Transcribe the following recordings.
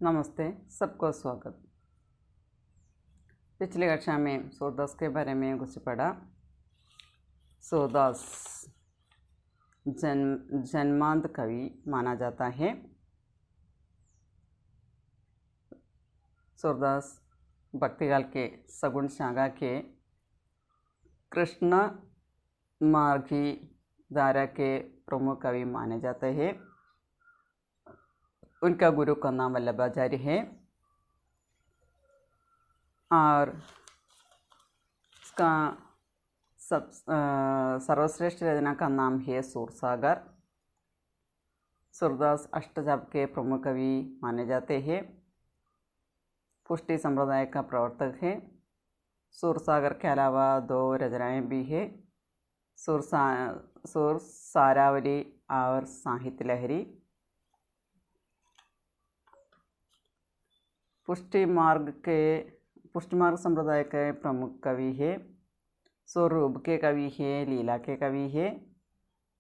नमस्ते, सबको स्वागत। पिछली कक्षा में सूरदास के बारे में कुछ पढ़ा। सूरदास जन्मांध कवि माना जाता है। सूरदास भक्तिकाल के सगुण शाखा के कृष्ण मार्गी धारा के प्रमुख कवि माने जाते हैं। उनका गुरु का नाम वल्लभाचार्य है और इसका सर्वश्रेष्ठ रचना का नाम है सूरसागर। सूरदास अष्टजाप के प्रमुख कवि माने जाते हैं। पुष्टि संप्रदाय का प्रवर्तक है। सूरसागर के अलावा दो रचनाएँ भी है, सूर सारावली और साहित्य लहरी। पुष्टि मार्ग संप्रदाय के प्रमुख कवि है। स्वरूप के कवि है, लीला के कवि है।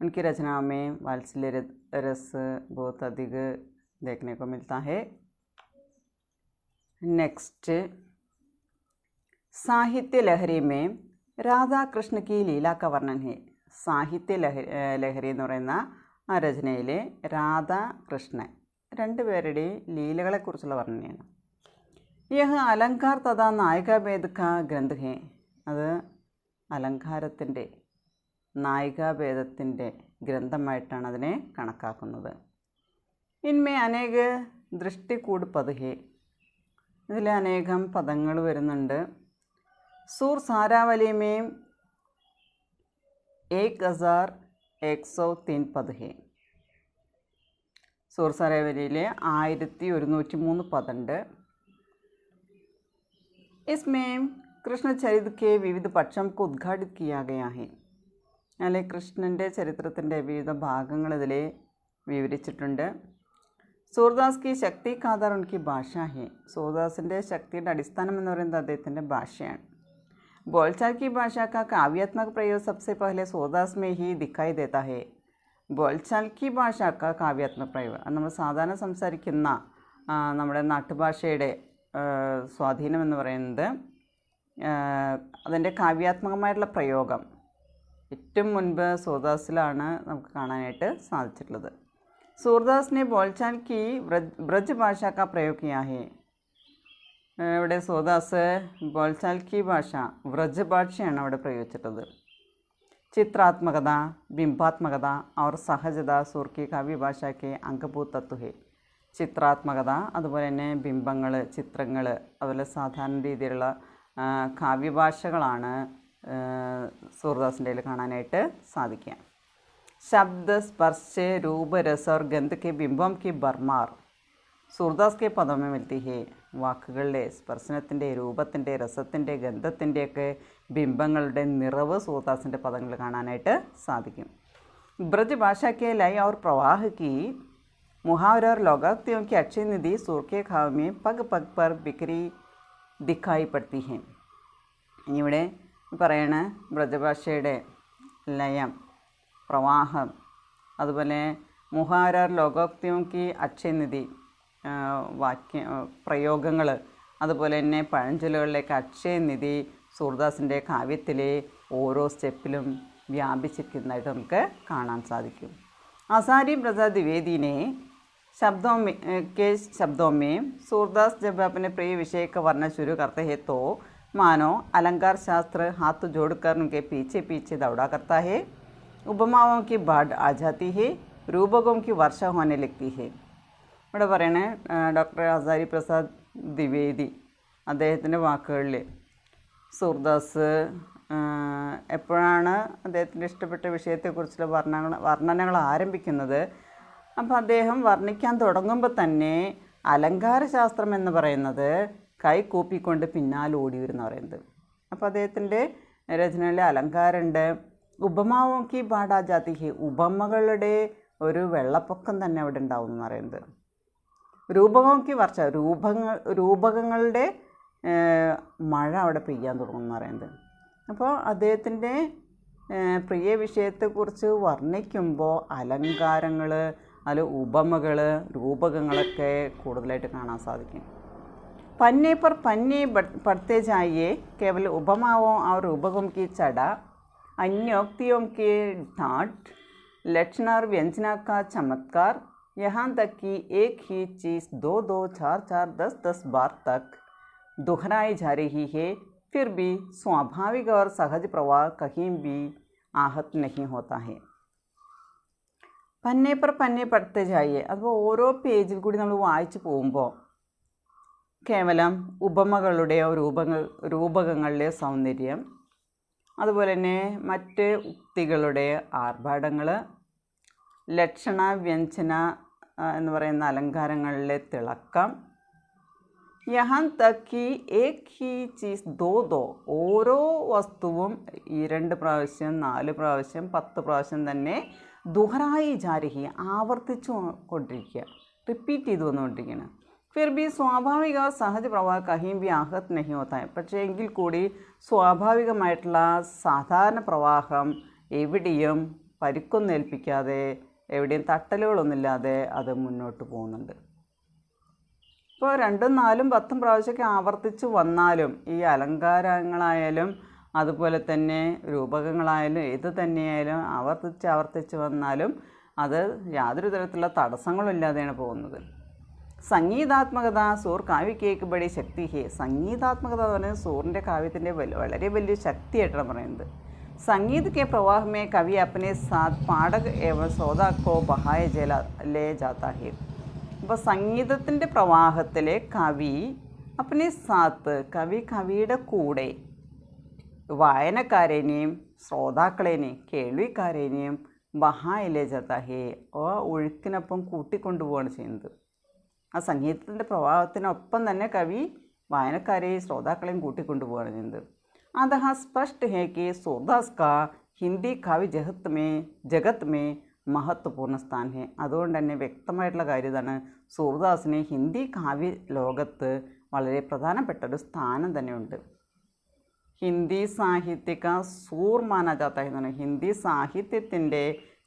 उनकी रचना में वात्सल्य रस बहुत अधिक देखने को मिलता है। नेक्स्ट, साहित्य लहरी में राधा कृष्ण की लीला का वर्णन है। साहित्य लहरी എന്ന് പറയുന്ന ആ രചനയിലെ രാധാകൃഷ്ണൻ രണ്ടുപേരുടെ ലീലകളെക്കുറിച്ചുള്ള വർണ്ണനയാണ്. यह अलंकार तथा नायिका भेद का ग्रंथ है. അത് അലങ്കാരത്തിൻ്റെ നായികാഭേദത്തിൻ്റെ ഗ്രന്ഥമായിട്ടാണ് അതിനെ കണക്കാക്കുന്നത്. ഇൻമേ അനേക ദൃഷ്ടികൂട് പദ് ഹെ, ഇതിൽ അനേകം പദങ്ങൾ വരുന്നുണ്ട്. सूर सारावली में 1103 पद है. सूर सारावलिയിൽ 1103 പദുണ്ട്. इसमें कृष्ण चरित्र के विविध पक्षों को उद्घाटित किया गया है. അല്ലെ കൃഷ്ണൻ്റെ ചരിത്രത്തിൻ്റെ വിവിധ ഭാഗങ്ങൾ ഇതിൽ വിവരിച്ചിട്ടുണ്ട്. सूरदास की शक्ति का आधार उनकी भाषा है. सूरदासिൻ്റെ ശക്തിയുടെ അടിസ്ഥാനം എന്ന് പറയുന്നത് അദ്ദേഹത്തിൻ്റെ ഭാഷയാണ്. बोलचाल की भाषा का काव्यात्मक प्रयोग सबसे पहले सूरदास में ही दिखाई देता है. बोलचाल की ഭാഷ का കാവ്യാത്മക പ്രയോഗം, നമ്മൾ സാധാരണ സംസാരിക്കുന്ന നമ്മുടെ നാട്ടുഭാഷയുടെ സ്വാധീനം എന്ന് പറയുന്നത് അതിൻ്റെ കാവ്യാത്മകമായിട്ടുള്ള പ്രയോഗം ഏറ്റവും മുൻപ് सूरदासिലാണ് നമുക്ക് കാണാനായിട്ട് സാധിച്ചിട്ടുള്ളത്. सूरदास ने बोलचाल की ब्रज भाषा का प्रयोग किया है. ഇവിടെ सूरदास बोलचाल की ഭാഷ വ്രജ് ഭാഷയാണ് അവിടെ പ്രയോഗിച്ചിട്ടുള്ളത്. ചിത്രാത്മകത, ബിംബാത്മകത और सहजता सूर की काव्य भाषा के अंगभूत तत्व है. ചിത്രാത്മകത, അതുപോലെ തന്നെ ബിംബങ്ങൾ, ചിത്രങ്ങൾ, അതുപോലെ സാധാരണ രീതിയിലുള്ള കാവ്യഭാഷകളാണ് सूरदाസിൻ്റെ കാണാനായിട്ട് സാധിക്കുക. शब्द, स्पर्श, रूप, रस और गंध के बिंबों की भरमार सूरदास के पदों में मिलती है. വാക്കുകളുടെ, സ്പർശനത്തിൻ്റെ, രൂപത്തിൻ്റെ, രസത്തിൻ്റെ, ഗന്ധത്തിൻ്റെയൊക്കെ ബിംബങ്ങളുടെ നിറവ് सूरदासिൻ്റെ പദങ്ങൾ കാണാനായിട്ട് സാധിക്കും. ब्रज भाषा के लय और प्रवाह की मुहावरे और लोकोक्तियों की अक्षय निधि सूर के खाव में पग पग पर बिखरी दिखाई पड़ती है. ഇവിടെ പറയണ ബ്രജഭാഷയുടെ ലയം, പ്രവാഹം, അതുപോലെ മുഹാവര ലോകോക്തിയോക്ക് അക്ഷയനിധി പ്രയോഗങ്ങൾ, അതുപോലെ തന്നെ പഴഞ്ചൊല്ലുകളിലേക്ക് അക്ഷയനിധി सूरदासिൻ്റെ കാവ്യത്തിലെ ഓരോ സ്റ്റെപ്പിലും വ്യാപിച്ചിരിക്കുന്നതായിട്ട് നമുക്ക് കാണാൻ സാധിക്കും. आचार्य प्रसाद द्विवेदी ने शब्दों में सूरदास जब अपने प्रिय विषय का वर्णन शुरू करते हैं तो मानो अलंकार शास्त्र हाथ जोड़कर उनके पीछे पीछे दौड़ा करता है. उपमाओं की बाढ़ आ जाती है, रूपकों की वर्षा होने लगती है. ഇവിടെ പറയണേ ഡോക്ടർ ആചാര്യ പ്രസാദ് ദ്വിവേദി അദ്ദേഹത്തിൻ്റെ വാക്കുകളിൽ सूरदाസ് എപ്പോഴാണ് അദ്ദേഹത്തിൻ്റെ ഇഷ്ടപ്പെട്ട വിഷയത്തെക്കുറിച്ചുള്ള വർണ്ണനകൾ ആരംഭിക്കുന്നത്, അപ്പോൾ അദ്ദേഹം വർണ്ണിക്കാൻ തുടങ്ങുമ്പോൾ തന്നെ അലങ്കാരശാസ്ത്രം എന്ന് പറയുന്നത് കൈ കൂപ്പിക്കൊണ്ട് പിന്നാലെ ഓടി വരുമെന്ന് പറയുന്നത്. അപ്പോൾ അദ്ദേഹത്തിൻ്റെ രചനയിൽ അലങ്കാരമുണ്ട്. ഉപമാവോക്കി പാടാ ജാതി ഹി, ഉപമകളുടെ ഒരു വെള്ളപ്പൊക്കം തന്നെ അവിടെ ഉണ്ടാവും എന്ന് പറയുന്നത്. രൂപകോക്കി വർഷ, രൂപകങ്ങളുടെ മഴ അവിടെ പെയ്യാൻ തുടങ്ങുമെന്ന് പറയുന്നത്. അപ്പോൾ അദ്ദേഹത്തിൻ്റെ പ്രിയ വിഷയത്തെക്കുറിച്ച് വർണ്ണിക്കുമ്പോൾ അലങ്കാരങ്ങൾ, അതിൽ ഉപമകൾ രൂപകങ്ങളൊക്കെ കൂടുതലായിട്ട് കാണാൻ സാധിക്കും. पन्ने पर पन्ने पढ़ते जाइए, केवल उपमाओं और रूपकों की चढ़ा, अन्योक्तियों के ढाट, लक्षण और व्यंजना का चमत्कार, यहाँ तक कि एक ही चीज़ 2 2 4 4 10 10 बार तक दोहराई जा रही है, फिर भी स्वाभाविक और सहज प्रवाह कहीं भी आहत नहीं होता है. പന്നെ पर പന്നെ പഠിത്തേ ജായേ, അപ്പോൾ ഓരോ പേജിൽ കൂടി നമ്മൾ വായിച്ചു പോകുമ്പോൾ കേവലം ഉപമകളുടെയോ രൂപകങ്ങളുടെയോ സൗന്ദര്യം, അതുപോലെ തന്നെ മറ്റ് ഉക്തികളുടെ ആർഭാടങ്ങൾ, ലക്ഷണ വ്യഞ്ജന എന്ന് പറയുന്ന അലങ്കാരങ്ങളിലെ തിളക്കം, യഹാൻ തക്കി ഏക് ഹി ചീസ് 2 2, ഓരോ വസ്തുവും 2 പ്രാവശ്യം 4 പ്രാവശ്യം 10 പ്രാവശ്യം തന്നെ ദുഹറായി ജാരഹി, ആവർത്തിച്ചു കൊണ്ടിരിക്കുക, റിപ്പീറ്റ് ചെയ്തു വന്നുകൊണ്ടിരിക്കുകയാണ്. फिर भी സ്വാഭാവിക സഹജ പ്രവാഹ കहीं भी आहत नहीं होता है, പക്ഷേ എങ്കിൽ കൂടി സ്വാഭാവികമായിട്ടുള്ള സാധാരണ പ്രവാഹം എവിടെയും പരിക്കൊന്നേൽപ്പിക്കാതെ, എവിടെയും തട്ടലുകളൊന്നുമില്ലാതെ അത് മുന്നോട്ട് പോകുന്നുണ്ട്. ഇപ്പോൾ 2 4 10 പ്രാവശ്യമൊക്കെ ആവർത്തിച്ച് വന്നാലും ഈ അലങ്കാരങ്ങളായാലും അതുപോലെ തന്നെ രൂപകങ്ങളായാലും ഏത് തന്നെയായാലും ആവർത്തിച്ച് വന്നാലും അത് യാതൊരു തരത്തിലുള്ള തടസ്സങ്ങളും ഇല്ലാതെയാണ് പോകുന്നത്. സംഗീതാത്മകത സൂർ കാവ്യക്ക് ഏക് ബഡി ശക്തി ഹേ, സംഗീതാത്മകത എന്ന് പറയുന്നത് സൂറിൻ്റെ കാവ്യത്തിൻ്റെ വളരെ വലിയ ശക്തിയായിട്ടാണ് പറയുന്നത്. संगीत के प्रवाह में कवि अपने साथ पाठक एवं श्रोता को बहाए ले जाता है. അപ്പോൾ സംഗീതത്തിൻ്റെ പ്രവാഹത്തിലെ കവി अपने साथ, കവിയുടെ കൂടെ വായനക്കാരനെയും ശ്രോതാക്കളെയും കേൾവിക്കാരനെയും ബഹായെ ലേ ജാതാ ഹേ, ആ ഒഴുക്കിനൊപ്പം കൂട്ടിക്കൊണ്ടുപോവുകയാണ് ചെയ്യുന്നത്. ആ സംഗീതത്തിൻ്റെ പ്രവാഹത്തിനൊപ്പം തന്നെ കവി വായനക്കാരെയും ശ്രോതാക്കളെയും കൂട്ടിക്കൊണ്ടുപോവുകയാണ് ചെയ്യുന്നത്. अतः स्पष्ट है कि सूरदास का हिंदी काव्य जगत में महत्वपूर्ण സ്ഥാൻ है. അതുകൊണ്ട് തന്നെ വ്യക്തമായിട്ടുള്ള കാര്യം ഇതാണ്, സൂർദാസിന് ഹിന്ദി കാവ്യ ലോകത്ത് വളരെ പ്രധാനപ്പെട്ട ഒരു സ്ഥാനം തന്നെയുണ്ട്. ഹിന്ദി സാഹിത്യക സൂർ മാനാ ജാത്ത എന്നാണ്, ഹിന്ദി സാഹിത്യത്തിൻ്റെ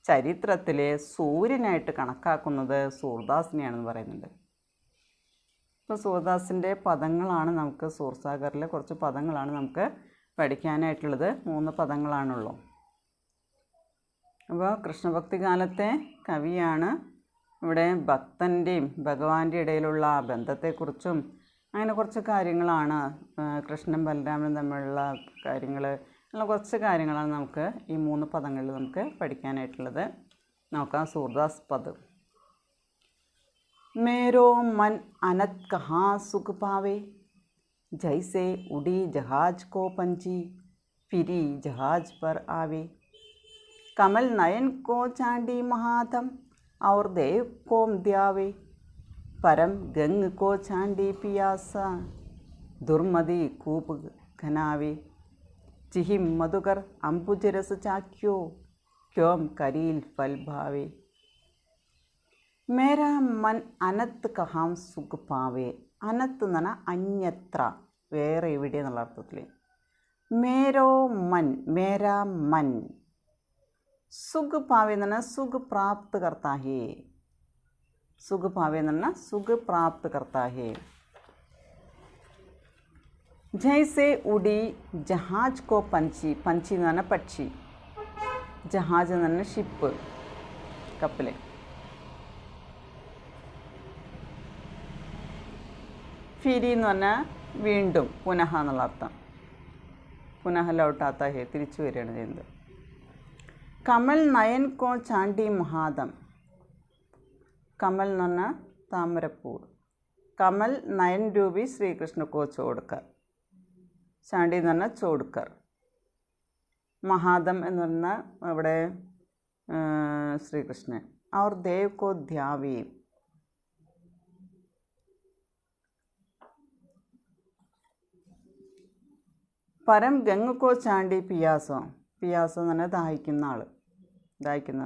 ചരിത്രത്തിലെ സൂര്യനായിട്ട് കണക്കാക്കുന്നത് സൂർദാസിനെയാണെന്ന് പറയുന്നുണ്ട്. ഇപ്പോൾ സൂർദാസിൻ്റെ പദങ്ങളാണ് നമുക്ക്, സൂർസാഗറിലെ കുറച്ച് പദങ്ങളാണ് നമുക്ക് പഠിക്കാനായിട്ടുള്ളത്. 3 പദങ്ങളാണുള്ളൂ. അപ്പോൾ കൃഷ്ണഭക്തി കാലത്തെ കവിയാണ്. ഇവിടെ ഭക്തൻ്റെയും ഭഗവാന്റെ ഇടയിലുള്ള ബന്ധത്തെക്കുറിച്ചും അങ്ങനെ കുറച്ച് കാര്യങ്ങളാണ്, കൃഷ്ണൻ ബലരാമനും തമ്മിലുള്ള കാര്യങ്ങൾ, അങ്ങനെ കുറച്ച് കാര്യങ്ങളാണ് നമുക്ക് ഈ 3 പദങ്ങളിൽ നമുക്ക് പഠിക്കാനായിട്ടുള്ളത്. നോക്കാം. സൂർദാസ് പദം. मेरो मन अनत कहाँ सुख पावे, जैसे उड़ी जहाज को पंछी फिरी जहाज पर आवे, कमल नयन को चांदी महातम और देव को द्यावे, परम गंग को चांदी पियासा दुर्मदि कूप घनावे, चिहिम मधुकर अंबुज रस चाख्यो क्यों करील फल भावे. മേരാ മൻ അനത്ത് കഹാം സുഖ് പാവേ, അനത്ത് എന്ന് പറഞ്ഞാൽ അന്യത്ര, വേറെ എവിടെ എന്നുള്ള അർത്ഥത്തിൽ. മേരോ മൻ, മേരാ മൻ. സുഖ് പാവേ എന്ന് പറഞ്ഞാൽ സുഖ് പ്രാപ്ത് കർത്താ ഹേ, സുഖ് പാവേ എന്ന് പറഞ്ഞാൽ സുഖ് പ്രാപ്ത് കർത്താ ഹേ. ജൈസെ ഉടി ജഹാജ് കോ പഞ്ചി, പഞ്ചി എന്ന് പറഞ്ഞാൽ പക്ഷി, ജഹാജ് എന്ന് പറഞ്ഞാൽ ഷിപ്പ്, കപ്പൽ. ഫിരി എന്ന് പറഞ്ഞാൽ വീണ്ടും, പുനഃ എന്നുള്ള അർത്ഥം. പുനഃ ലൗട്ടാത്ത ഹേ, തിരിച്ചു വരികയാണ് ചെയ്യുന്നത്. കമൽ നയൻ കോ ചാണ്ടി മഹാദം, കമൽ എന്ന് പറഞ്ഞാൽ താമരപ്പൂവ്. കമൽ നയൻ രൂപി ശ്രീകൃഷ്ണ കോ ചോഡ്കർ, ചാണ്ടി എന്ന് പറഞ്ഞാൽ ചോഡ്കർ. മഹാദം എന്ന് പറഞ്ഞാൽ അവിടെ ശ്രീകൃഷ്ണൻ. അവർ ദേവ് കോ ധ്യാവി, പരം ഗംഗ കോ ചാണ്ടി പിയാസോ, പിയാസോ എന്ന് പറഞ്ഞാൽ ദാഹിക്കുന്ന ആൾ, ദാഹിക്കുന്ന.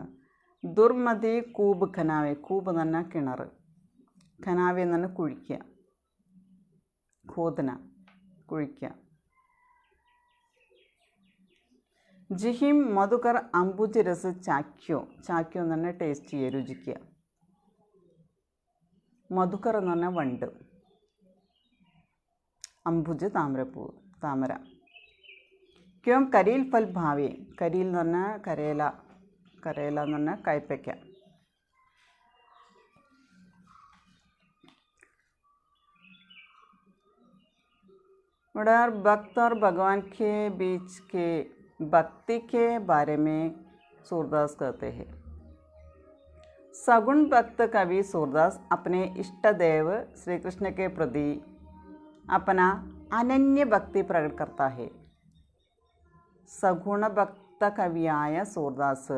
ദുർമതി കൂബ് ഖനാവെ, കൂബ് എന്ന് പറഞ്ഞാൽ കിണർ, ഖനാവെ എന്ന് പറഞ്ഞാൽ കുഴിക്കുക, ഖോദന കുഴിക്കുക. ജിഹിം മധുകർ അംബുജ് രസ് ചാക്യോ, ചാക്യോ എന്ന് പറഞ്ഞാൽ ടേസ്റ്റ് ചെയ്യുക, രുചിക്കുക. മധുകർ എന്ന് പറഞ്ഞാൽ വണ്ട്. അംബുജ് താമരപ്പൂവ്, താമര. ക്യോം കരീൽ ഫൽ ഭാവി, കരീൽ എന്ന് പറഞ്ഞാൽ കരേല, കരേല എന്ന് പറഞ്ഞാൽ കയ്പയ്ക്ക. ഇവിടെ ഭക്ത് और भगवान के बीच के भक्ति के बारे में सूरदास कहते हैं. सगुण भक्त कवि सूरदास अपने इष्ट देव श्री कृष्ण के प्रति अपना अनन्य भक्ति प्रकट करता है. സഗുണ ഭക്ത കവിയായ സൂർദാസ്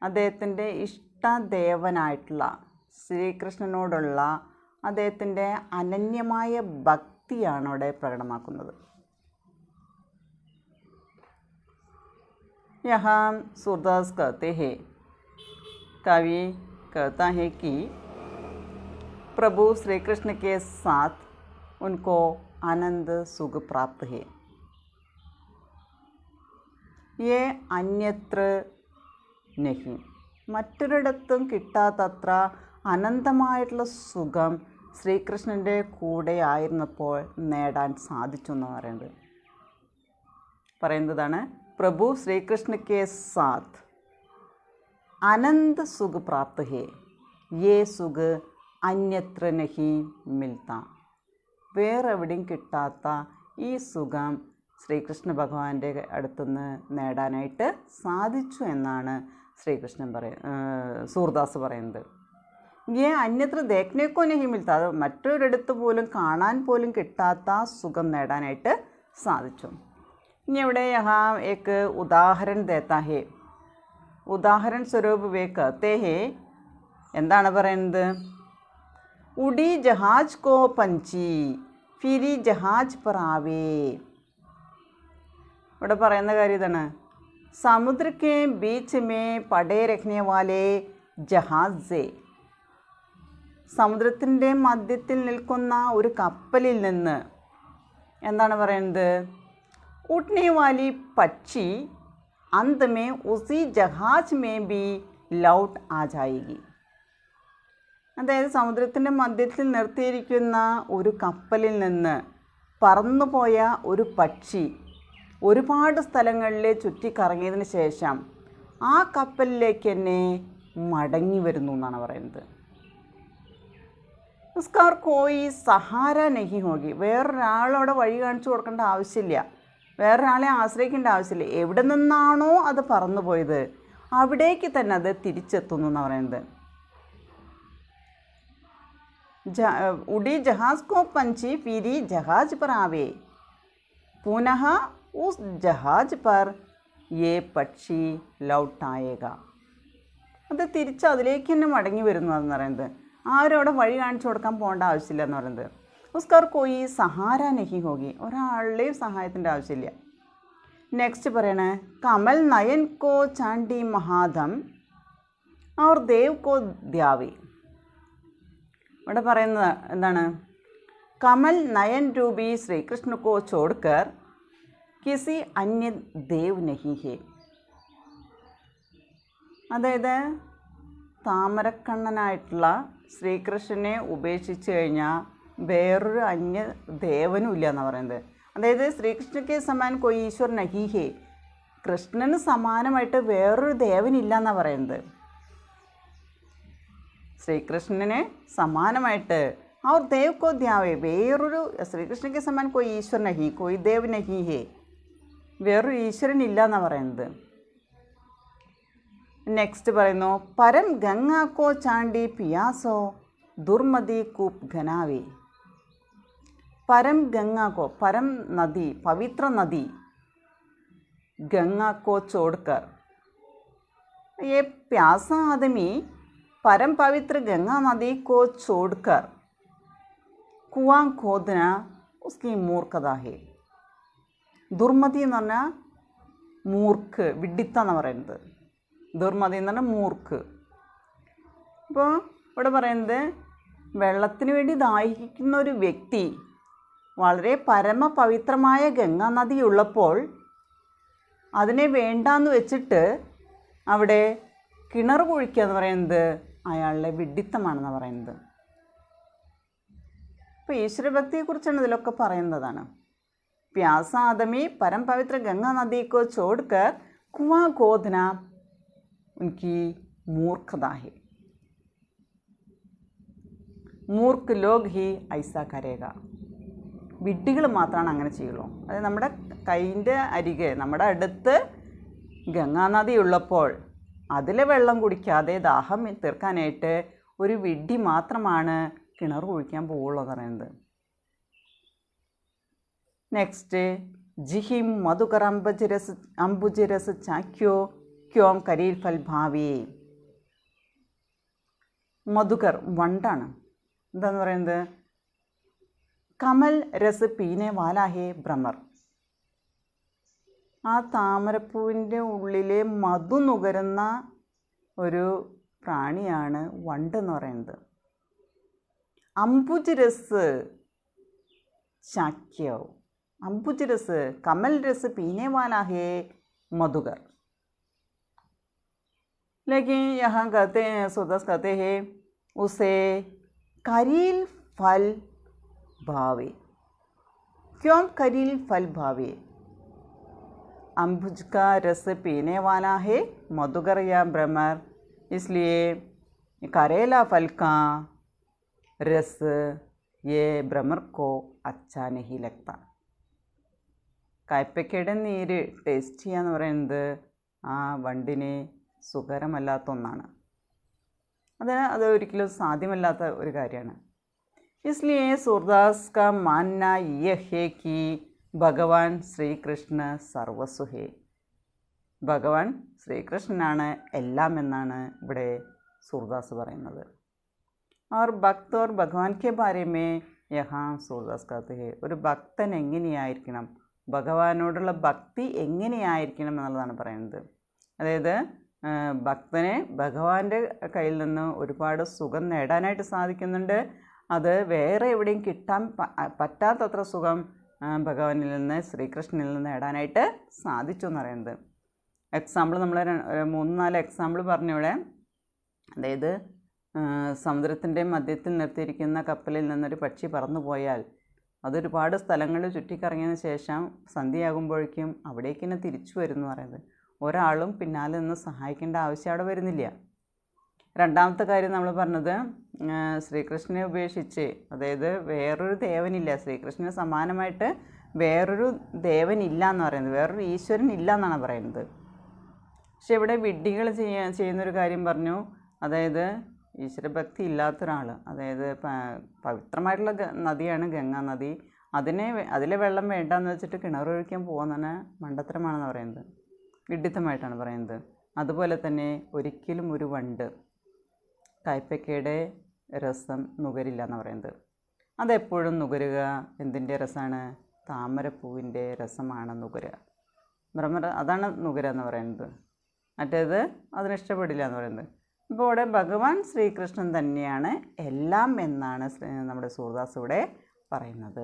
അദ്ദേഹത്തിൻ്റെ ഇഷ്ടദേവനായിട്ടുള്ള ശ്രീകൃഷ്ണനോടുള്ള അദ്ദേഹത്തിൻ്റെ അനന്യമായ ഭക്തിയാണ് അവിടെ പ്രകടമാക്കുന്നത്. यहाँ सूरदास कहते हैं, कवि कहता है कि प्रभु श्री कृष्ण के साथ उनको आनंद सुख प्राप्त है. ये अन्यत्र नहीं, മറ്റൊരിടത്തും കിട്ടാത്തത്ര അനന്തമായിട്ടുള്ള സുഖം ശ്രീകൃഷ്ണൻ്റെ കൂടെ ആയിരുന്നപ്പോൾ നേടാൻ സാധിച്ചു എന്ന് പറയുന്നതാണ്. प्रभु श्री कृष्ण के साथ आनंद सुख प्राप्त है, ये सुख अन्यत्र नहीं मिलता. വേറെവിടെയും കിട്ടാത്ത ഈ സുഖം ശ്രീകൃഷ്ണ ഭഗവാന്റെ അടുത്തുനിന്ന് നേടാനായിട്ട് സാധിച്ചു എന്നാണ് സൂർദാസ് പറയുന്നത്. ये अन्यत्र देखने को नहीं मिलता, അത് മറ്റൊരിടത്ത് പോലും കാണാൻ പോലും കിട്ടാത്ത സുഖം നേടാനായിട്ട് സാധിച്ചു. ഇനി ഇവിടെ यहाँ एक उदाहरण देता है. ഉദാഹരണ സ്വരൂപ് വേ कहते हैं, എന്താണ് പറയുന്നത്? ഉടി ജഹാജ് കോ പഞ്ചി ഫിരി ജഹാജ് पर ആവേ. ഇവിടെ പറയുന്ന കാര്യം ഇതാണ്. സമുദ്ര के बीच में पड़े रखने वाले जहाज से, സമുദ്രത്തിൻ്റെ മധ്യത്തിൽ നിൽക്കുന്ന ഒരു കപ്പലിൽ നിന്ന് എന്താണ് പറയുന്നത്? उठने वाली पक्षी अंत में उसी जहाज में भी लौट आ जाएगी. അതായത് സമുദ്രത്തിൻ്റെ മധ്യത്തിൽ നിർത്തിയിരിക്കുന്ന ഒരു കപ്പലിൽ നിന്ന് പറന്നുപോയ ഒരു പക്ഷി ഒരുപാട് സ്ഥലങ്ങളിൽ ചുറ്റിക്കറങ്ങിയതിന് ശേഷം ആ കപ്പലിലേക്ക് തന്നെ മടങ്ങി വരുന്നു എന്നാണ് പറയുന്നത്. ഉസ്കാർ കോയി സഹാര നഹി ഹോഗി, വേറൊരാളോടെ വഴി കാണിച്ചു കൊടുക്കേണ്ട ആവശ്യമില്ല, വേറൊരാളെ ആശ്രയിക്കേണ്ട ആവശ്യമില്ല. എവിടെ നിന്നാണോ അത് പറന്നു പോയത് അവിടേക്ക് തന്നെ അത് തിരിച്ചെത്തുന്നു എന്ന് പറയുന്നത്. ഉടി ജഹാസ് കോ പഞ്ചി ഫിരി ജഹാജ് पर ആവേ, പുനഃ ഉസ് ജഹാജ് पर ये പക്ഷി ലൗട്ട് ആയേഗാ. അത് തിരിച്ച് അതിലേക്ക് തന്നെ മടങ്ങി വരുന്നു എന്ന് പറയുന്നത്. ആരോടെ വഴി കാണിച്ചു കൊടുക്കാൻ പോകേണ്ട ആവശ്യമില്ല എന്ന് പറയുന്നത്. ഉസ്കാർ കോയി സഹാര നഹി ഹോഗി, ഒരാളുടെയും സഹായത്തിൻ്റെ ആവശ്യമില്ല. നെക്സ്റ്റ് പറയണേ, കമൽ നയൻ കോ ചാണ്ടി മഹാധം और ദേവ് കോ ദ്യാവി. ഇവിടെ പറയുന്നത് എന്താണ്? കമൽ നയൻ രൂപി ശ്രീകൃഷ്ണ കോ ചോഡ്കർ കിസി അന്യ ദേവ് നഹി ഹേ. അതായത് താമരക്കണ്ണനായിട്ടുള്ള ശ്രീകൃഷ്ണനെ ഉപേക്ഷിച്ച് കഴിഞ്ഞാൽ വേറൊരു അന്യ ദേവനും ഇല്ല എന്നാണ് പറയുന്നത്. അതായത് ശ്രീകൃഷ്ണയ്ക്ക് സമാൻ കോയി ഈശ്വർ നഹി ഹേ, കൃഷ്ണന് സമാനമായിട്ട് വേറൊരു ദേവനില്ല എന്നാണ് പറയുന്നത്. ശ്രീകൃഷ്ണന് സമാനമായിട്ട് और देव को ध्यावे, വേറൊരു ശ്രീകൃഷ്ണയ്ക്ക് സമാൻ കോയി ഈശ്വർ നഹി, കോയി ദേവ് നഹി ഹേ, വേറൊരു ഈശ്വരൻ ഇല്ല എന്നാണ് പറയുന്നത്. നെക്സ്റ്റ് പറയുന്നു, പരം ഗംഗാ കോ ചാണ്ടി പിയാസോ ദുർമതി കൂപ്പ് ഘനാവേ. परम गंगा को, परम नदी पवित्र नदी, गंगा को छोड़कर ये प्यासा आदमी परम पवित्र गंगा नदी को छोड़कर कुआं खोदना उसकी मूर्खता है. ദുർമതി എന്ന് പറഞ്ഞാൽ മൂർക്ക്, വിഡിത്ത എന്ന് പറയുന്നത്. ദുർമതി എന്ന് പറഞ്ഞാൽ മൂർക്ക്. അപ്പോൾ ഇവിടെ പറയുന്നത്, വെള്ളത്തിന് വേണ്ടി ദാഹിക്കുന്ന ഒരു വ്യക്തി വളരെ പരമപവിത്രമായ ഗംഗാ നദി ഉള്ളപ്പോൾ അതിനെ വേണ്ടാന്ന് വെച്ചിട്ട് അവിടെ കിണർ കുഴിക്കുക എന്ന് പറയുന്നത് അയാളുടെ വിഡ്ഢിത്തമാണെന്ന് പറയുന്നത്. അപ്പോൾ ഈശ്വരഭക്തിയെക്കുറിച്ചാണ് ഇതിലൊക്കെ പറയുന്നതാണ്. प्यासा आदमी परम पवित्र गंगा नदी को छोड़कर कुआं खोदना उनकी मूर्खता है. മൂർഖ ലോഗ് ഹി ഐസ കരേഗ. വിഡ്ഢികൾ മാത്രമാണ് അങ്ങനെ ചെയ്യുള്ളൂ. അതായത് നമ്മുടെ കൈൻ്റെ അരികെ നമ്മുടെ അടുത്ത് ഗംഗാനദി ഉള്ളപ്പോൾ അതിലെ വെള്ളം കുടിക്കാതെ ദാഹം തീർക്കാനായിട്ട് ഒരു വിഡ്ഢി മാത്രമാണ് കിണർ കുഴിക്കാൻ പോവുള്ളൂ എന്ന് പറയുന്നത്. നെക്സ്റ്റ്, ജിഹിം മധുകർ അംബുജരസ് ചാക്യോ ക്യോം കരീൽ ഫൽ ഭാവി. മധുകർ വണ്ടാണ്. എന്താന്ന് പറയുന്നത്? കമൽ രസ് പീനെ വാലാഹേ ഭ്രമർ. ആ താമരപ്പൂവിൻ്റെ ഉള്ളിലെ മധു നുകരുന്ന ഒരു പ്രാണിയാണ് വണ്ട് എന്ന് പറയുന്നത്. അംബുജ് രസ് ചാക്യോ, अम्बुज रस कमल रस पीने वाला है मधुकर. लेकिन यहाँ कहते हैं सूरदास कहते हैं उसे करील फल भावे. क्यों करील फल भावे? अम्बुज का रस पीने वाला है मधुकर या भ्रमर, इसलिए करेला फल का रस ये भ्रमर को अच्छा नहीं लगता. കയ്പ്പയ്ക്കയുടെ നീര് ടേസ്റ്റ് ചെയ്യുക എന്ന് പറയുന്നത് ആ വണ്ടിന് സുഖകരമല്ലാത്ത ഒന്നാണ്. അത് ഒരിക്കലും സാധ്യമല്ലാത്ത ഒരു കാര്യമാണ്. इसलिए सूरदास का मानना यह है कि ഭഗവാൻ ശ്രീകൃഷ്ണ സർവസ്വ ഹേ. ഭഗവാൻ ശ്രീകൃഷ്ണനാണ് എല്ലാം എന്നാണ് ഇവിടെ सूरदास പറയുന്നത്. और भक्त और भगवान के बारे में यहाँ सूरदास कहते हैं ഒരു ഭക്തൻ എങ്ങനെയായിരിക്കണം, ഭഗവാനോടുള്ള ഭക്തി എങ്ങനെയായിരിക്കണം എന്നുള്ളതാണ് പറയുന്നത്. അതായത് ഭക്തനെ ഭഗവാന്റെ കയ്യിൽ നിന്ന് ഒരുപാട് സുഖം നേടാനായിട്ട് സാധിക്കുന്നുണ്ട്. അത് വേറെ എവിടെയും കിട്ടാൻ പറ്റാത്തത്ര സുഖം ഭഗവാനിൽ നിന്ന് ശ്രീകൃഷ്ണനിൽ നിന്ന് നേടാനായിട്ട് സാധിച്ചു എന്ന് പറയുന്നത്. എക്സാമ്പിൾ നമ്മൾ 3-4 എക്സാമ്പിൾ പറഞ്ഞിവിടെ. അതായത് സമുദ്രത്തിൻ്റെ മധ്യത്തിൽ നിർത്തിയിരിക്കുന്ന കപ്പലിൽ നിന്നൊരു പക്ഷി പറന്നു പോയാൽ അതൊരുപാട് സ്ഥലങ്ങളിൽ ചുറ്റിക്കറങ്ങിയതിന് ശേഷം സന്ധ്യയാകുമ്പോഴേക്കും അവിടേക്ക് തന്നെ തിരിച്ചു വരുന്നു പറയുന്നത്. ഒരാളും പിന്നാലെ നിന്ന് സഹായിക്കേണ്ട ആവശ്യം അവിടെ വരുന്നില്ല. രണ്ടാമത്തെ കാര്യം നമ്മൾ പറഞ്ഞത് ശ്രീകൃഷ്ണനെ ഉപേക്ഷിച്ച്, അതായത് വേറൊരു ദേവനില്ല, ശ്രീകൃഷ്ണന് സമാനമായിട്ട് വേറൊരു ദേവനില്ല എന്ന് പറയുന്നത്, വേറൊരു ഈശ്വരൻ ഇല്ല എന്നാണ് പറയുന്നത്. പക്ഷെ ഇവിടെ വിഡ്ഢികൾ ചെയ്യുന്നൊരു കാര്യം പറഞ്ഞു. അതായത് ഈശ്വരഭക്തി ഇല്ലാത്തൊരാൾ, അതായത് പവിത്രമായിട്ടുള്ള നദിയാണ് ഗംഗാ നദി, അതിലെ വെള്ളം വേണ്ടാന്ന് വെച്ചിട്ട് കിണറൊഴിക്കാൻ പോകുന്നതാണ് മണ്ടത്തരമാണെന്ന് പറയുന്നത്, വിഡ്ഢിത്തമായിട്ടാണ് പറയുന്നത്. അതുപോലെ തന്നെ ഒരിക്കലും ഒരു വണ്ട് കയ്പ്പയ്ക്കയുടെ രസം നുകരില്ല എന്ന് പറയുന്നത്. അതെപ്പോഴും നുകരുക എന്തിൻ്റെ രസമാണ്? താമരപ്പൂവിൻ്റെ രസമാണ് നുകരുക. ഭ്രമർ അതാണ് നുകരുക എന്ന് പറയുന്നത്. മറ്റേത് അതിനിഷ്ടപ്പെടില്ല എന്ന് പറയുന്നത്. ഇപ്പോൾ ഇവിടെ ഭഗവാൻ ശ്രീകൃഷ്ണൻ തന്നെയാണ് എല്ലാം എന്നാണ് നമ്മുടെ സൂർദാസ് ഇവിടെ പറയുന്നത്.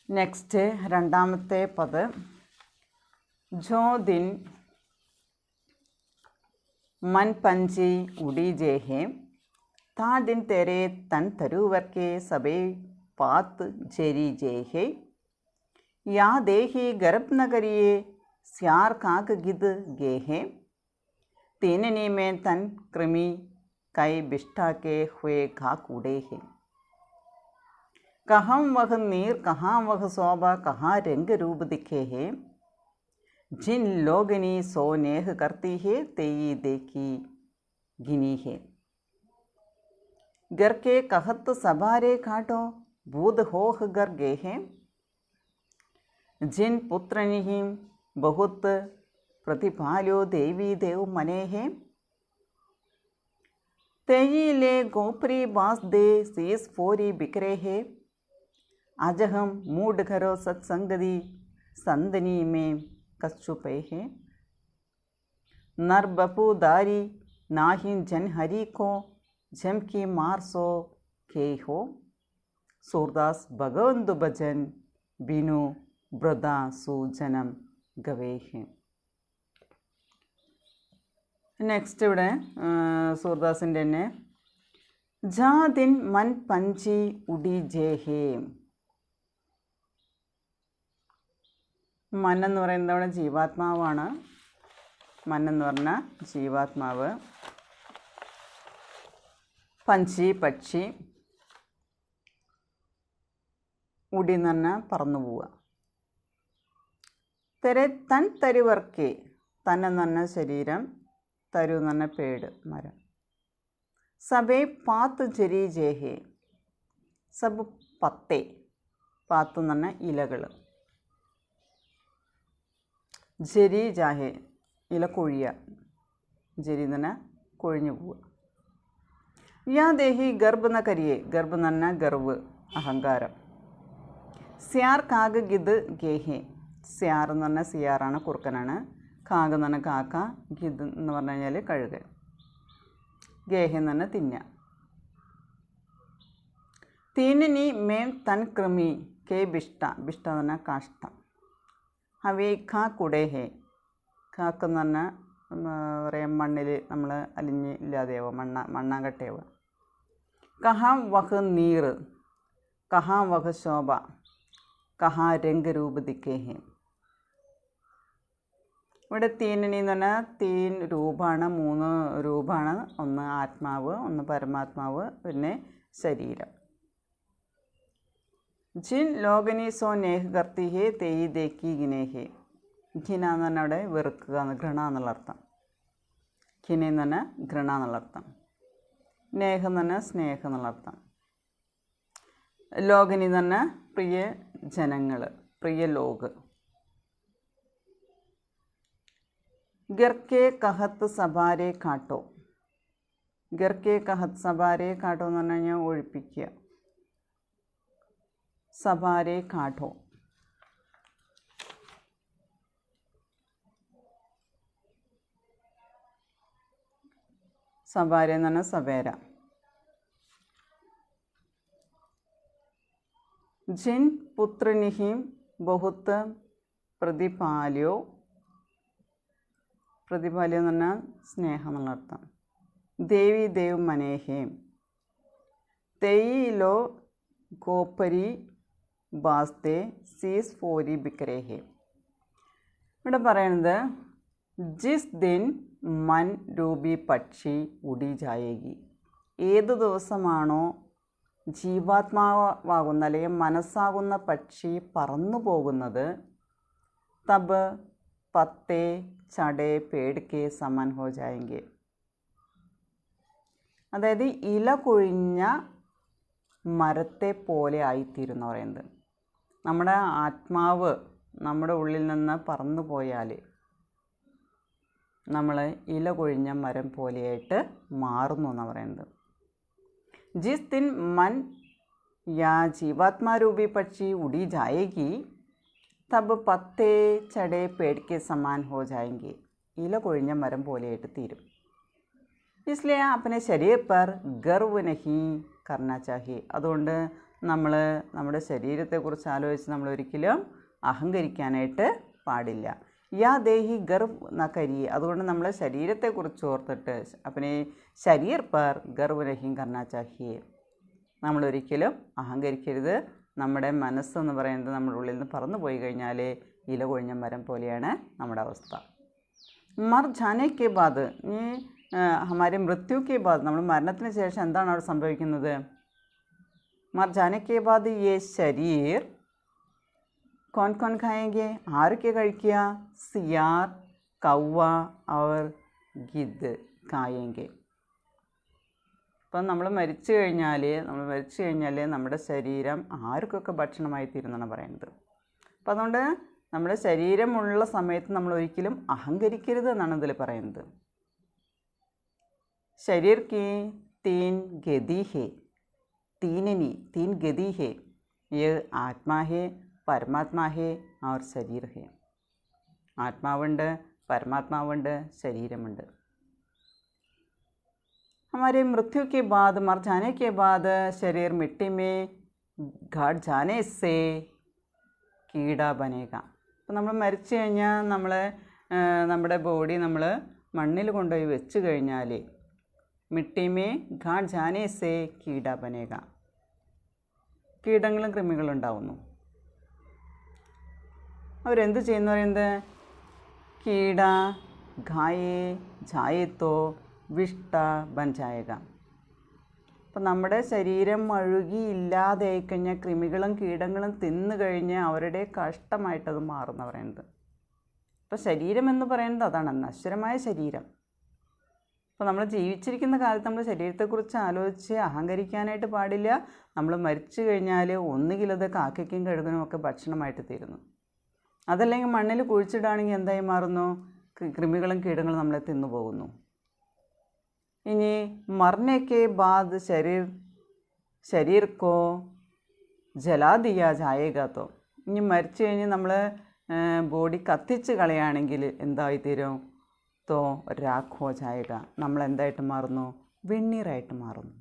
നെക്സ്റ്റ് രണ്ടാമത്തെ പദ്, ജോ ദിൻ मन पंजी उड़ी जे है ता दिन तेरे तन तरुवर के सबे पात जेरी जे है या देही गर्भ नगरिए स्यार काक गिद गे है तीननी में तन कृमि कई बिष्ठा के हुए घाक उड़े है कहाँ वह नीर कहाँ वह शोभा कहाँ रंग रूप दिखे है जिन लोगनी सो नेह करती है तेई देखी गिनी है घर के कहत सबारे काटो बूद होह घर गे हैं जिन पुत्र नहीं बहुत प्रतिपालो देवी देव मने हैं तेई ले गोपरी बास दे सीस फोरी बिखरे है आज हम मूड घरो सत्संगदी संदनी में कच्छुपे है नर बपुदारी नाहिन जन हरि को जम की मार सो के हो सूरदास भगवंत भजन बिनु ब्रदा सुजनम गवे हैं. നെക്സ്റ്റ് ഇവിടെ സൂർദാസിൻ്റെ തന്നെ ജാ ദിൻ മൻ പഞ്ചി ഉടി ജേഹേ. മൻ എന്ന് പറയുന്നത് അവിടെ ജീവാത്മാവാണ്. മൻ എന്ന് പറഞ്ഞാൽ ജീവാത്മാവ്. പഞ്ചി പക്ഷി, ഉടി എന്ന് പറഞ്ഞാൽ പറന്നു പോവുക. തെരെ തൻ തരുവർക്കെ, തൻ എന്ന് പറഞ്ഞാൽ ശരീരം, തരു എന്ന് പറഞ്ഞാൽ പേട് മരം. സബേ പാത്ത് ജരി ജേഹേ, സബ് പത്തേ, പാത്ത് എന്ന് പറഞ്ഞാൽ ഇലകൾ. ജരി ജാഹേ, ഇല കൊഴിയുക, ജരി എന്ന് പറഞ്ഞാൽ കൊഴിഞ്ഞു പോവുക. യാ ദേഹി ഗർഭ് ന കരിയേ, ഗർഭ് എന്ന് പറഞ്ഞാൽ ഗർവ്, അഹങ്കാരം. സ്യാർ കാഗ് ഗിദ് ഗേഹേ, സ്യാർ എന്ന് പറഞ്ഞാൽ സിയാറാണ്, കുറുക്കനാണ്. കാഗ് എന്ന് പറഞ്ഞാൽ കാക്ക, ഗിദ് എന്ന് പറഞ്ഞു കഴിഞ്ഞാൽ കഴുകൻ. ഗേഹ എന്ന് പറഞ്ഞാൽ തിന്ന. തീനിനി മേം തൻ കൃമി കെ ബിഷ്ട, ബിഷ്ട എന്ന് പറഞ്ഞാൽ കാഷ്ടം. ഹവേ ഖാ കുടേഹേ, കാക്ക് എന്ന് പറഞ്ഞാൽ പറയാം മണ്ണിൽ നമ്മൾ അലിഞ്ഞ് ഇല്ലാതെയാവുക, മണ്ണാങ്കട്ടയാവുക. കഹാം വഹ് നീർ, കഹാം വഹ് ശോഭ, കഹാ രംഗരൂപ ദിക്കേഹേ. ഇവിടെ തീനിനി എന്ന് പറഞ്ഞാൽ തീൻ രൂപമാണ്, 3 രൂപമാണ്. ഒന്ന് ആത്മാവ്, ഒന്ന് പരമാത്മാവ്, പിന്നെ ശരീരം. ജിൻ ലോകനി സോ നേഹ് കർത്തി ഹേ തേയി ദേക്കി ഗിനേഹേ. ഘിന എന്ന് പറഞ്ഞാൽ അവിടെ വെറുക്കുക, ഘൃണ എന്നുള്ള അർത്ഥം. ഘിന എന്ന് പറഞ്ഞാൽ ഘൃണ എന്നുള്ള അർത്ഥം. നേഹ് എന്ന് പറഞ്ഞാൽ സ്നേഹം എന്നുള്ള അർത്ഥം. ലോകനി എന്ന് പറഞ്ഞാൽ പ്രിയ ജനങ്ങൾ, പ്രിയ ലോക്. ഗർക്കെ കഹത്ത് സബാരെ കാട്ടോ, ഗർക്കെ കഹത്ത് സബാരെ കാട്ടോ എന്ന് പറഞ്ഞു കഴിഞ്ഞാൽ ഒഴിപ്പിക്കുക. സബാരെ കാട്ടോ, സബാര എന്ന് പറഞ്ഞാൽ സവേര. ജിൻ പുത്രനിഹിം ബഹുത്ത് പ്രതിപാല്യോ, പ്രതിപാല്യം എന്ന് പറഞ്ഞാൽ സ്നേഹം എന്നുള്ള അർത്ഥം. ദേവി ദേവ് മനേഹേം, തെയിലോ ഗോപരി ബാസ്തേ സീസ് ഫോരി ബിക്കരേഹേം. ഇവിടെ പറയണത് ജിസ് ദിൻ മൻ രൂപി പക്ഷി ഉടി ജായേഗി. ഏത് ദിവസമാണോ ജീവാത്മാവാകുന്ന അല്ലെങ്കിൽ മനസ്സാകുന്ന പക്ഷി പറന്നു പോകുന്നത്, തബ് പത്തേ ചടേ പേടിക്കെ സമൻ ഹോ ജായെങ്കിൽ. അതായത് ഇല കൊഴിഞ്ഞ മരത്തെ പോലെ ആയിത്തീരുന്ന പറയുന്നത്. നമ്മുടെ ആത്മാവ് നമ്മുടെ ഉള്ളിൽ നിന്ന് പറന്നു പോയാൽ നമ്മൾ ഇല കൊഴിഞ്ഞ മരം പോലെയായിട്ട് മാറുന്നു എന്നാണ് പറയുന്നത്. ജിസ് ദിൻ മൻ യാ ജീവാത്മാരൂപി പക്ഷി ഉടി ജായേഗി തബ് പത്തേ ചടേ പേടിക്ക് സമാൻ ഹോ ജായെങ്കിൽ. ഇല കൊഴിഞ്ഞ മരം പോലെയായിട്ട് തീരും. ഇസ്ലിയെ അപ്പനെ ശരീർ പർ ഗർവ് നഹി കർണ ചാഹിയെ. അതുകൊണ്ട് നമ്മൾ നമ്മുടെ ശരീരത്തെക്കുറിച്ച് ആലോചിച്ച് നമ്മൾ ഒരിക്കലും അഹങ്കരിക്കാനായിട്ട് പാടില്ല. യാ ദേഹി ഗർവ് ന കരിയെ. അതുകൊണ്ട് നമ്മൾ ശരീരത്തെക്കുറിച്ച് ഓർത്തിട്ട് അപ്പനെ ശരീർ പർ ഗർവ് നഹി കർണ ചാഹിയെ. നമ്മളൊരിക്കലും അഹങ്കരിക്കരുത്. നമ്മുടെ മനസ്സെന്ന് പറയുന്നത് നമ്മുടെ ഉള്ളിൽ നിന്ന് പറന്നു പോയി കഴിഞ്ഞാൽ ഇല കൊഴിഞ്ഞ മരം പോലെയാണ് നമ്മുടെ അവസ്ഥ. മർ ജാനെ കെ ബാദ്, ഈ ഹമാരെ മൃത്യു കെ ബാദ്, നമ്മൾ മരണത്തിന് ശേഷം എന്താണ് അവിടെ സംഭവിക്കുന്നത്? മർ ജാനെ കെ ബാദ് യേ ശരീർ കോൺ കോൺ ഖായെങ്കിൽ, ആരൊക്കെ കഴിക്കുക? സിയാർ, കൗവ അവർ ഗിദ് ഖായെങ്കിൽ. അപ്പം നമ്മൾ മരിച്ചു കഴിഞ്ഞാൽ നമ്മുടെ ശരീരം ആർക്കൊക്കെ ഭക്ഷണമായി തീരുന്നതാണ് പറയുന്നത്. അപ്പം അതുകൊണ്ട് നമ്മുടെ ശരീരമുള്ള സമയത്ത് നമ്മൾ ഒരിക്കലും അഹങ്കരിക്കരുത് എന്നാണ് ഇതിൽ പറയുന്നത്. ശരീർ की 3 गति है, तीन गति है, ये आत्मा है, പരമാത്മാ ഹേ और ശരീർ ഹേ. ആത്മാവുണ്ട്, പരമാത്മാവുണ്ട്, ശരീരമുണ്ട്. हमारे मृत्यु के बाद, मर जाने के बाद शरीर मिट्टी में गाड़ जाने से कीड़ा बनेगा. അപ്പോൾ നമ്മൾ മരിച്ചു കഴിഞ്ഞാൽ നമ്മുടെ ബോഡി നമ്മൾ മണ്ണിൽ കൊണ്ടുപോയി വെച്ച് കഴിഞ്ഞാൽ മിട്ടിമേ ഘാട്ട് ജാനേ സേ കീട ബനേഗ. കീടങ്ങളും കൃമികളും ഉണ്ടാവുന്നു. അവരെന്ത് ചെയ്യുന്നു പറയുന്നത്? കീട ഘായേ ജായേത്തോ വിഷ്ട ബൻ ജായേഗ. അപ്പം നമ്മുടെ ശരീരം അഴുകി ഇല്ലാതായി കഴിഞ്ഞാൽ കൃമികളും കീടങ്ങളും തിന്നു കഴിഞ്ഞ് അവരുടെ കഷ്ടമായിട്ടത് മാറുന്ന പറയുന്നത്. അപ്പോൾ ശരീരം എന്ന് പറയുന്നത് അതാണ്, നശ്വരമായ ശരീരം. അപ്പോൾ നമ്മൾ ജീവിച്ചിരിക്കുന്ന കാലത്ത് നമ്മൾ ശരീരത്തെക്കുറിച്ച് ആലോചിച്ച് അഹങ്കരിക്കാനായിട്ട് പാടില്ല. നമ്മൾ മരിച്ചു കഴിഞ്ഞാൽ ഒന്നുകിൽ അത് കാക്കയ്ക്കും കഴുകനും ഒക്കെ ഭക്ഷണമായിട്ട് തീരുന്നു, അതല്ലെങ്കിൽ മണ്ണിൽ കുഴിച്ചിടുകയാണെങ്കിൽ എന്തായി മാറുന്നു? കൃമികളും കീടങ്ങളും നമ്മളെ തിന്നുപോകുന്നു. ഇനി മർനെ കെ ബാദ് ശരീർ കോ ജലാ ദിയാ ജായേഗാത്തോ. ഇനി മരിച്ചു കഴിഞ്ഞ് നമ്മൾ ബോഡി കത്തിച്ച് കളയുകയാണെങ്കിൽ എന്തായിത്തീരും? തോ രാഖോ ജായേഗ. നമ്മളെന്തായിട്ട് മാറുന്നു? വെണ്ണീറായിട്ട് മാറുന്നു.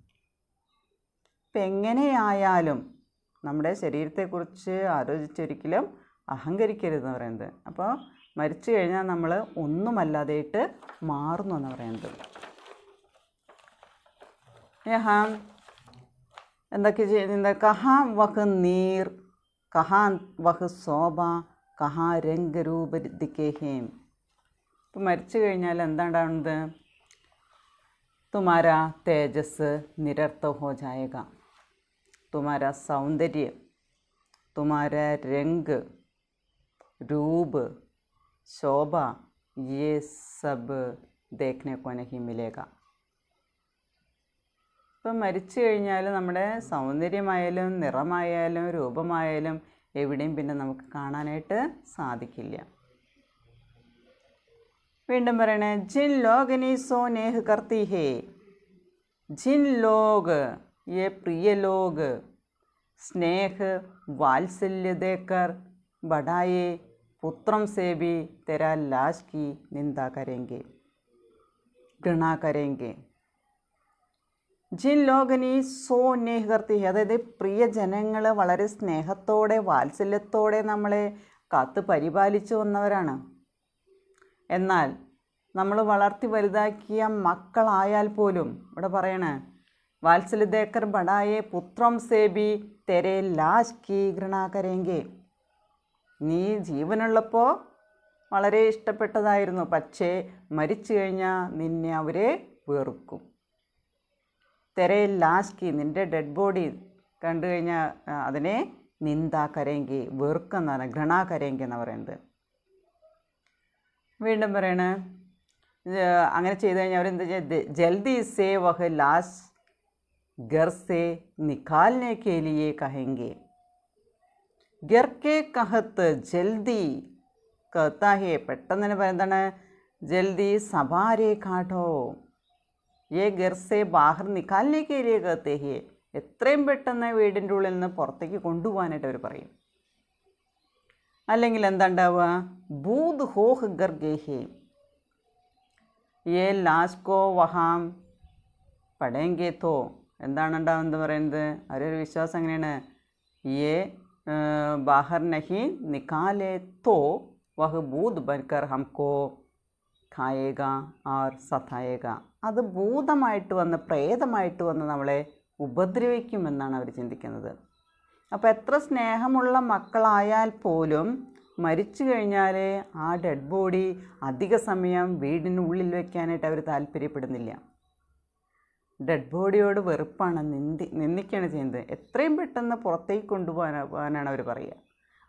ഇപ്പം എങ്ങനെയായാലും നമ്മുടെ ശരീരത്തെക്കുറിച്ച് ആലോചിച്ചൊരിക്കലും അഹങ്കരിക്കരുതെന്ന് പറയുന്നത്. അപ്പോൾ മരിച്ചു കഴിഞ്ഞാൽ നമ്മൾ ഒന്നുമല്ലാതെയിട്ട് മാറുന്നു എന്ന് പറയുന്നത്. എന്തൊക്കെ ചെയ്യുന്നത്? കഹാ വഹ് നീർ, കഹാ വഹ് ശോഭ, കഹാ രംഗരൂപ ദിക്കേഹേം. ഇപ്പം മരിച്ചു കഴിഞ്ഞാൽ എന്താണ്ടാവുന്നത്? തുമാര തേജസ് നിരർത്ഥ ഹോ ജായേഗ, തുമാര സൗന്ദര്യ, തുമാര രംഗ്, രൂപ്, ശോഭ, യേ സബ് ദേഖ്നെ കോ നഹീ മിലേഗ. ഇപ്പം മരിച്ചു കഴിഞ്ഞാൽ നമ്മുടെ സൗന്ദര്യമായാലും നിറമായാലും രൂപമായാലും എവിടെയും പിന്നെ നമുക്ക് കാണാനായിട്ട് സാധിക്കില്ല. വീണ്ടും പറയണേ, ജിൻ ലോഗനി സോ നേഹ് കർത്തി ഹേ, ജിൻ ലോഗ് യേ പ്രിയ ലോഗ് സ്നേഹ് വാത്സല്യ ദേക്കർ ബഡായേ പുത്രം സേ ഭി തെരാ ലാശ് കി നിന്ദ കരേംഗെ ഗണ കരേംഗെ. ജിൻ ലോഗനി സോ നേഹ് കർത്തി ഹേ, അതായത് പ്രിയജനങ്ങൾ വളരെ സ്നേഹത്തോടെ വാത്സല്യത്തോടെ നമ്മളെ കാത്ത് പരിപാലിച്ചു വന്നവരാണ്. എന്നാൽ നമ്മൾ വളർത്തി വലുതാക്കിയ മക്കളായാൽ പോലും ഇവിടെ പറയണേ, വാത്സല്യദേക്കർ ബഡായേ പുത്രം സേബി തെരെ ലാശ് കി ഘൃണ കരേംഗെ. നീ ജീവനുള്ളപ്പോൾ വളരെ ഇഷ്ടപ്പെട്ടതായിരുന്നു, പക്ഷേ മരിച്ചു കഴിഞ്ഞാൽ നിന്നെ അവരെ വെറുക്കും. തെരെ ലാശ് കി, നിൻ്റെ ഡെഡ് ബോഡി കണ്ടു കഴിഞ്ഞാൽ അതിനെ നിന്ദ കരേംഗെ, വെറുക്കെന്നാണ്, ഘൃണ കരേംഗെ എന്ന് പറയുന്നത്. വീണ്ടും പറയണേ, അങ്ങനെ ചെയ്തു കഴിഞ്ഞാൽ അവരെന്താ ചെയ്യുക? ജൽദി സേ വഹ് ലാശ് घर से निकालने के लिए कहेंगे. घर के कहत जल्दी कहता है, പെട്ടെന്ന് തന്നെ പറയുന്നതാണ് जल्दी सवारे काटो, ये घर से बाहर निकालने के लिए कहते हैं. എത്രയും പെട്ടെന്ന് വീടിൻ്റെ ഉള്ളിൽ നിന്ന് പുറത്തേക്ക് കൊണ്ടുപോകാനായിട്ട് അവർ പറയും. അല്ലെങ്കിൽ എന്താ ഉണ്ടാവുക? ബൂദ് ഹോഹ് ഗർ ഗേഹേ, യേ ലാശ് കോ വഹാം പടേങ്കേ തോ. എന്താണ് ഉണ്ടാവുന്നത് പറയുന്നത്? അവരൊരു വിശ്വാസം എങ്ങനെയാണ്? യേ ബാഹർ നഹി നിക്കാലേ തോ വഹ് ഭൂത് ബൻകർ ഹംകോ ഖായേഗ ആർ സതായേഗ. അത് ഭൂതമായിട്ട് വന്ന് പ്രേതമായിട്ട് വന്ന് നമ്മളെ ഉപദ്രവിക്കുമെന്നാണ് അവർ ചിന്തിക്കുന്നത്. അപ്പോൾ എത്ര സ്നേഹമുള്ള മക്കളായാൽ പോലും മരിച്ചു കഴിഞ്ഞാൽ ആ ഡെഡ് ബോഡി അധിക സമയം വീടിനുള്ളിൽ വയ്ക്കാനായിട്ട് അവർ താല്പര്യപ്പെടുന്നില്ല. ഡെഡ് ബോഡിയോട് വെറുപ്പാണ്, നിന്ദിക്കുകയാണ് ചെയ്യുന്നത്. എത്രയും പെട്ടെന്ന് പുറത്തേക്ക് കൊണ്ടുപോകാനാണ് അവർ പറയുക.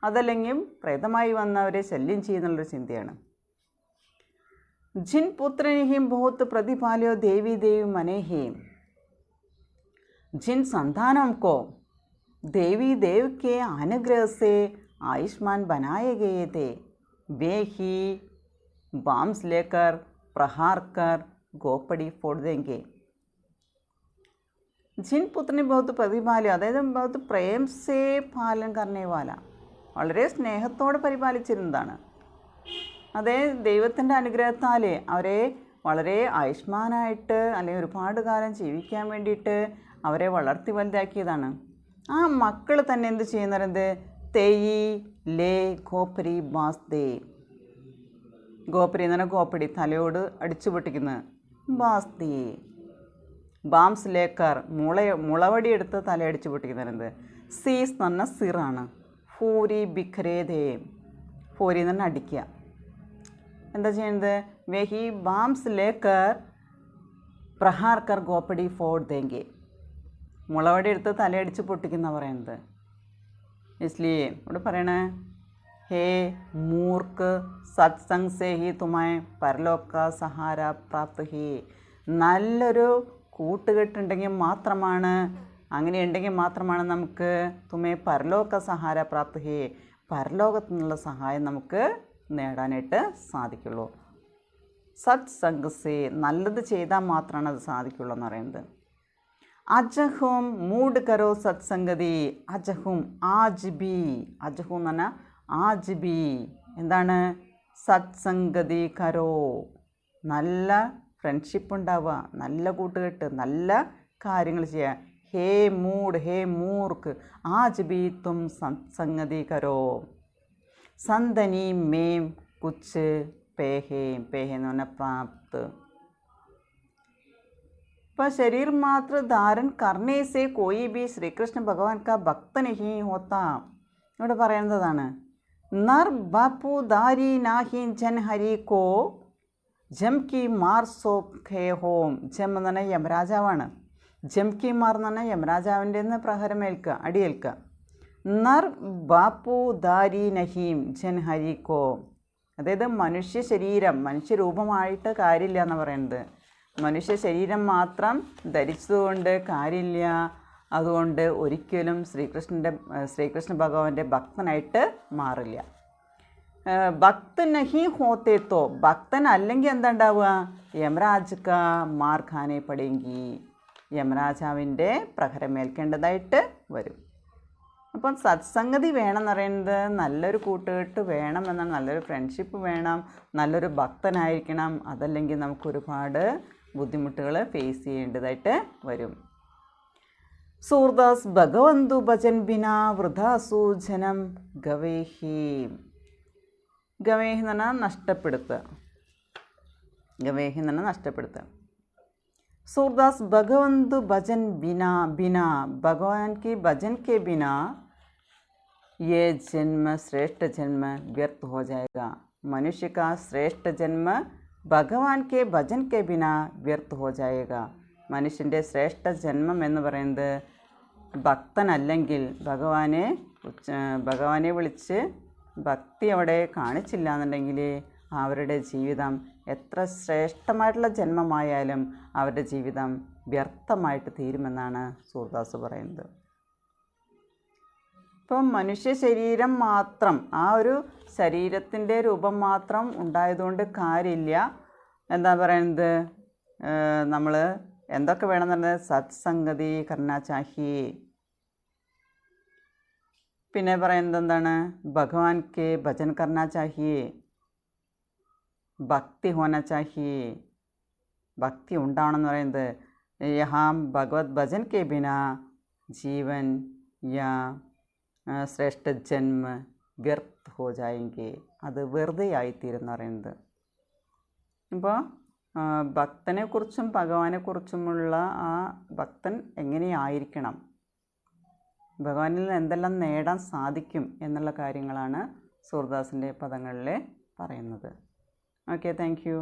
അതല്ലെങ്കിൽ പ്രേതമായി വന്നവരെ ശല്യം ചെയ്യുന്നുള്ളൊരു ചിന്തയാണ്. ജിൻ പുത്രനെയും ബഹുത്ത് പ്രതിപാലയോ ദേവി ദേവി മനേഹീം, जिन संतानों को देवी देव के अनुग्रह से आयुष्मान बनाए गए थे, वे ही बॉम्ब्स लेकर प्रहार कर गोपड़ी फोड़ देंगे. जिन पुत्र ने बहुत പ്രതിപാലി, അതായത് बहुत പ്രേം സേ പാലൻ करने वाला, വളരെ സ്നേഹത്തോടെ പരിപാലിച്ചിരുന്നതാണ്. അതേ ദൈവത്തിൻ്റെ അനുഗ്രഹത്താൽ അവരെ വളരെ ആയുഷ്മാനായിട്ട് അല്ലെങ്കിൽ ഒരുപാട് കാലം ജീവിക്കാൻ വേണ്ടിയിട്ട് അവരെ വളർത്തി വലുതാക്കിയതാണ്. ആ മക്കൾ തന്നെ എന്ത് ചെയ്യുന്നത്? തെയ്യി ലേ ഗോപരി ബാസ് ദേ. ഗോപരി എന്ന് പറഞ്ഞാൽ ഗോപ്പടി, തലയോട് അടിച്ചു പൊട്ടിക്കുന്നത്. ബാസ് ദേ ബാംസ് ലേക്കർ മുളവടി എടുത്ത് തലയടിച്ച് പൊട്ടിക്കുന്നത്. സീസ് എന്ന് പറഞ്ഞാൽ സിറാണ്. ഫൂരി ബിഖരേ ദേ, ഫൂരി എന്ന് പറഞ്ഞാൽ അടിക്കുക. എന്താ ചെയ്യുന്നത്? വെഹി ബാംസ് ലേക്കർ പ്രഹാർ കർ ഗോപ്പടി ഫോഡ് ദേങ്കെ, മുളവടി എടുത്ത് തലയടിച്ച് പൊട്ടിക്കുന്ന പറയുന്നത്. ഇസ്ലിയെ ഇവിടെ പറയണേ, ഹേ മൂർക്ക് സത്സംഗ് സേ ഹി തുമേ പരലോക സഹാര പ്രാപ്ത് ഹി. നല്ലൊരു കൂട്ടുകെട്ടുണ്ടെങ്കിൽ മാത്രമാണ്, അങ്ങനെ ഉണ്ടെങ്കിൽ മാത്രമാണ് നമുക്ക് തുമേ പരലോക സഹാര പ്രാപ്ത് ഹി, പരലോകത്തു നിന്നുള്ള സഹായം നമുക്ക് നേടാനായിട്ട് സാധിക്കുള്ളൂ. സത്സംഗ് സേ, നല്ലത് ചെയ്താൽ മാത്രമാണ് അത് സാധിക്കുള്ളൂ എന്ന് പറയുന്നത്. അജഹും മൂഡ് കരോ സത്സംഗതി, അജഹും ആജ് ബി, അജഹും എന്ന് പറഞ്ഞാൽ ആജ് ബി എന്താണ്? സത്സംഗതി കരോ, നല്ല ഫ്രണ്ട്ഷിപ്പ് ഉണ്ടാവുക, നല്ല കൂട്ടുകെട്ട്, നല്ല കാര്യങ്ങൾ ചെയ്യുക. ഹേ മൂഡ്, ഹേ മൂർക്ക്, ആജ് ബി തും സത്സംഗതി കരോ. സന്തനി മേം കുച്ച് പേഹേ, പേഹേ എന്ന് പറഞ്ഞാൽ പ്രാപ്ത്. पर शरीर मात्र धारण करने से कोई भी श्री कृष्ण भगवान का भक्त नहीं होता. ഇവിടെ പറയുന്നതാണ്, നർ ബാപ്പു ദാരി നാഹി ജൻ ഹരി കോ ജംകി മാർ സോ ഖേ ഹോം. ജം എന്ന് പറഞ്ഞാൽ യമരാജാവാണ്. ജംകി മാർ എന്ന് പറഞ്ഞാൽ യമരാജാവിൻ്റെ നിന്ന് പ്രഹരമേൽക്കുക, അടിയേൽക്കുക. നർ ബാപ്പു ദാരി നഹീം ജൻ ഹരി കോ, അതായത് മനുഷ്യ ശരീരം, മനുഷ്യരൂപമായിട്ട് കാര്യമില്ല എന്ന് പറയുന്നത്. മനുഷ്യ ശരീരം മാത്രം ധരിച്ചതുകൊണ്ട് കാര്യമില്ല. അതുകൊണ്ട് ഒരിക്കലും ശ്രീകൃഷ്ണ ഭഗവാന്റെ ഭക്തനായിട്ട് മാറില്ല. ഭക്ത നഹി ഹോത്തേത്തോ, ഭക്തൻ അല്ലെങ്കിൽ എന്താ ഉണ്ടാവുക? യമരാജ് കാ മാർ ഖാനെ പടേങ്കി, യമരാജാവിൻ്റെ പ്രഹരമേൽക്കേണ്ടതായിട്ട് വരും. അപ്പം സത്സംഗതി വേണം എന്ന് പറയുന്നത്, നല്ലൊരു കൂട്ടുകെട്ട് വേണം എന്നാണ്, നല്ലൊരു ഫ്രണ്ട്ഷിപ്പ് വേണം, നല്ലൊരു ഭക്തനായിരിക്കണം. അതല്ലെങ്കിൽ നമുക്കൊരുപാട് ബുദ്ധിമുട്ടുകൾ ഫേസ് ചെയ്യേണ്ടതായിട്ട് വരും. സൂർദാസ് ഭഗവന്തു ഭജൻ ബിന വൃഥാസു ജനം ഗവേഹി. ഗവേഹി എന്ന് പറഞ്ഞാൽ നഷ്ടപ്പെടുത്തുക, ഗവേഹി എന്ന് പറഞ്ഞാൽ നഷ്ടപ്പെടുത്തുക. सूरदास भगवंत भजन बिना बिना भगवान की भजन के बिना ये जन्म श्रेष्ठ जन्म व्यर्थ हो जाएगा. मनुष्य का श्रेष्ठ जन्म भगवान के भजन के बिना व्यर्थ हो जाएगा. മനുഷ്യൻ്റെ ശ്രേഷ്ഠ ജന്മം എന്ന് പറയുന്നത് ഭക്തനല്ലെങ്കിൽ, ഭഗവാനെ വിളിച്ച് ഭക്തി അവിടെ കാണിച്ചില്ല എന്നുണ്ടെങ്കിൽ അവരുടെ ജീവിതം എത്ര ശ്രേഷ്ഠമായിട്ടുള്ള ജന്മമായാലും അവരുടെ ജീവിതം വ്യർത്ഥമായിട്ട് തീരുമെന്നാണ് സൂർദാസ് പറയുന്നത്. ഇപ്പം മനുഷ്യ ശരീരം മാത്രം, ആ ഒരു ശരീരത്തിൻ്റെ രൂപം മാത്രം ഉണ്ടായതുകൊണ്ട് കാര്യമില്ല. എന്താ പറയുന്നത്, നമ്മൾ എന്തൊക്കെ വേണമെന്ന് പറഞ്ഞാൽ സത്സംഗതി കർണ ചാഹിയേ. പിന്നെ പറയുന്നത് എന്താണ്, ഭഗവാൻ കെ ഭജൻ കർണ ചാഹിയേ, ഭക്തി ഹോന ചാഹിയേ, ഭക്തി ഉണ്ടാവണമെന്ന് പറയുന്നത്. യഹാം ഭഗവത് ഭജൻ കെ ബിന ജീവൻ യാ ശ്രേഷ്ഠ ജന്മ വ്യർത്ഥ ഹോ ജായെങ്കെ, അത് വെറുതെ ആയിത്തീരുമെന്ന് പറയുന്നത്. ഇപ്പോൾ ഭക്തനെക്കുറിച്ചും ഭഗവാനെക്കുറിച്ചുമുള്ള ആ ഭക്തൻ എങ്ങനെയായിരിക്കണം, ഭഗവാനിൽ നിന്ന് എന്തെല്ലാം നേടാൻ സാധിക്കും എന്നുള്ള കാര്യങ്ങളാണ് സൂർദാസിൻ്റെ പദങ്ങളിൽ പറയുന്നത്. Okay, thank you.